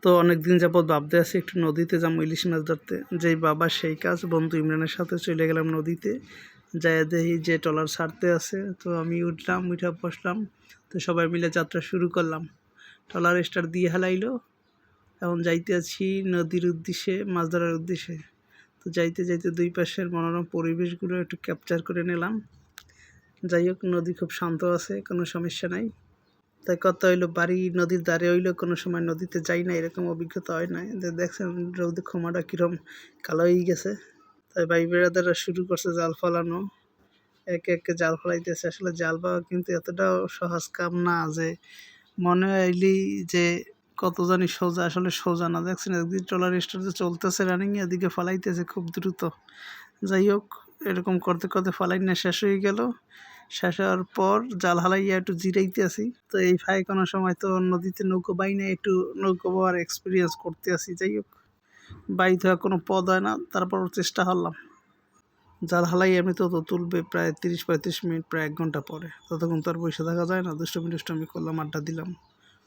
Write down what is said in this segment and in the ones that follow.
তো অনেকদিন যাবৎ ভাবতে আছি একটু নদীতে যাবো ইলিশ মাছ ধরতে। যেই বাবা সেই কাজ, বন্ধু ইমরানের সাথে চলে গেলাম নদীতে। যাইয়া দেখি যে ট্রলার ছাড়তে আছে, তো আমি উঠলাম, উঠে বসলাম। তো সবাই মিলে যাত্রা শুরু করলাম। ট্রলার স্টার্ট দিয়ে হেলাইলো। এখন যাইতে আছি নদীর উদ্দেশ্যে, মাছ ধরার উদ্দেশ্যে। তো যাইতে যাইতে দুই পাশের মনোরম পরিবেশগুলো একটু ক্যাপচার করে নিলাম। যাই হোক, নদী খুব শান্ত আছে, কোনো সমস্যা নাই। তাই কথা হইলো, বাড়ি নদীর ধারে হইলো কোনো সময় নদীতে যাই না, এরকম অভিজ্ঞতা হয় নাই। দেখছেন রৌদে ক্ষমাটা কীরকম কালো হয়ে গেছে। তাই ভাই বেড়াদাররা শুরু করছে জাল ফেলানো। একে একে জাল ফেলাইতেছে। আসলে জাল পাওয়া কিন্তু এতটাও সহজ কাম না যে মনে হইলেই যে কত জানি সোজা, আসলে সোজা না। দেখছেন একদিন ট্রলার স্টার্টে চলতেছে রানিং, এদিকে ফালাইতেছে খুব দ্রুত। যাই হোক, এরকম করতে করতে ফালাই না শেষ হয়ে গেল। শেষ হওয়ার পর জাল হালাইয়া একটু জিরাইতে আসি। তো এই ফাই কোনো সময় তো নদীতে নৌকো বাই না, একটু নৌকো বাওয়ার এক্সপিরিয়েন্স করতে আসি। যাই হোক, বাইতে হওয়া কোনো পদ হয় না, তারপর চেষ্টা করলাম। জাল হালাই এমনি তো তুলবে প্রায় 30-35 মিনিট, প্রায় 1 ঘন্টা পরে। ততক্ষণ তো আর বসে থাকা যায় না, দুষ্টমি করলাম, আড্ডা দিলাম,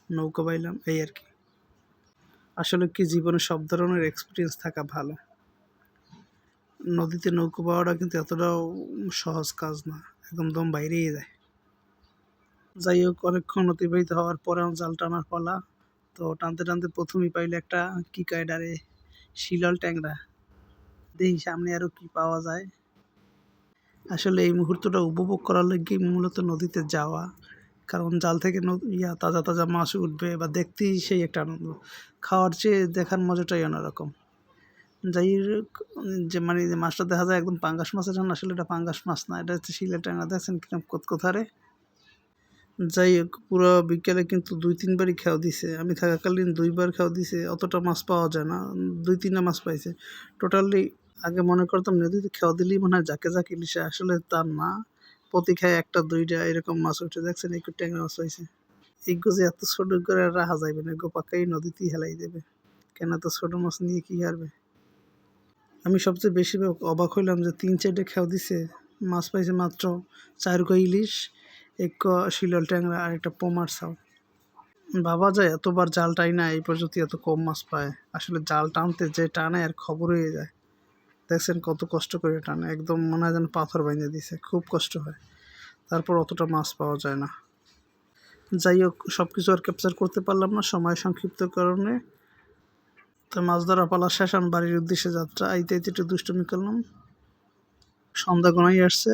নৌকা বাইলাম, এই আর কি। আসলে কি, জীবনে সব ধরনের এক্সপিরিয়েন্স থাকা ভালো। নদীতে নৌকো বাওয়াটা কিন্তু এতটাও সহজ কাজ না, একদম দম বাইরেই যায়। যাই হোক, অনেকক্ষণ অতিবাহিত হওয়ার পরে আমার জাল টানার পালা। তো টানতে টানতে প্রথমেই পাইলে একটা কি কায়ডারে শিলল ট্যাংরা। দেখি সামনে আরও কি পাওয়া যায়। আসলে এই মুহূর্তটা উপভোগ করার লাগি মূলত নদীতে যাওয়া। কারণ জাল থেকে তাজা তাজা মাছ উঠবে, বা দেখতেই সেই একটা আনন্দ। খাওয়ার চেয়ে দেখার মজাটাই অন্যরকম। যাই হোক, যে মানে যে মাছটা দেখা যায় একদম পাঙ্গাস মাছের রান্না, আসলে এটা পাঙ্গাস মাছ না, এটা হচ্ছে শিলের ট্যাংরা। দেখছেন কিরকম কোথারে। যাই হোক, পুরো বিকেলে কিন্তু 2-3 বারই খেয়াও দিছে। আমি থাকাকালীন 2 বার খেয়াও দিছে। অতটা মাছ পাওয়া যায় না, 2-3টা মাছ পাইছে টোটালি। আগে মনে করতাম নদীতে খেয়াও দিলেই মনে হয় যাকে যাকে ইলিশে, আসলে তা না। প্রতি খায় 1টা-2টা এরকম মাছ উঠে। দেখছেন একটু ট্যাংরা মাছ পাইছে। এগুলো যে এত ছোট করে রাখা যাবে না, এগুলো পাকাই নদীতেই হেলাই দেবে। কেন এত ছোট মাছ নিয়ে কি হারবে। আমি সবচেয়ে বেশি অবাক হইলাম যে 3-4টে খেয়াও দিছে, মাছ পাইছে মাত্র 4 ইলিশ, 1 শিলল ট্যাংরা আর একটা পোমার ছাও। ভাবা যায় এতবার জাল টাই না এই পর্যন্ত এত কম মাছ পায়। আসলে জাল টানতে যে টানে আর খবর হয়ে যায়। দেখছেন কত কষ্ট করে টানে, একদম মনে হয় যেন পাথর ভেঙে দিছে, খুব কষ্ট হয়। তারপর অতটা মাছ পাওয়া যায় না। যাই হোক, সব কিছু আর ক্যাপচার করতে পারলাম না সময় সংক্ষিপ্তর কারণে। তো মাছ ধরা পালা শেষ, আমি বাড়ির উদ্দেশ্যে যাত্রা। আইতে আইতে একটু দুষ্টুমি করলাম। সন্ধ্যা ঘনাই আসছে,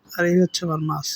আর এই হচ্ছে আমার মাছ।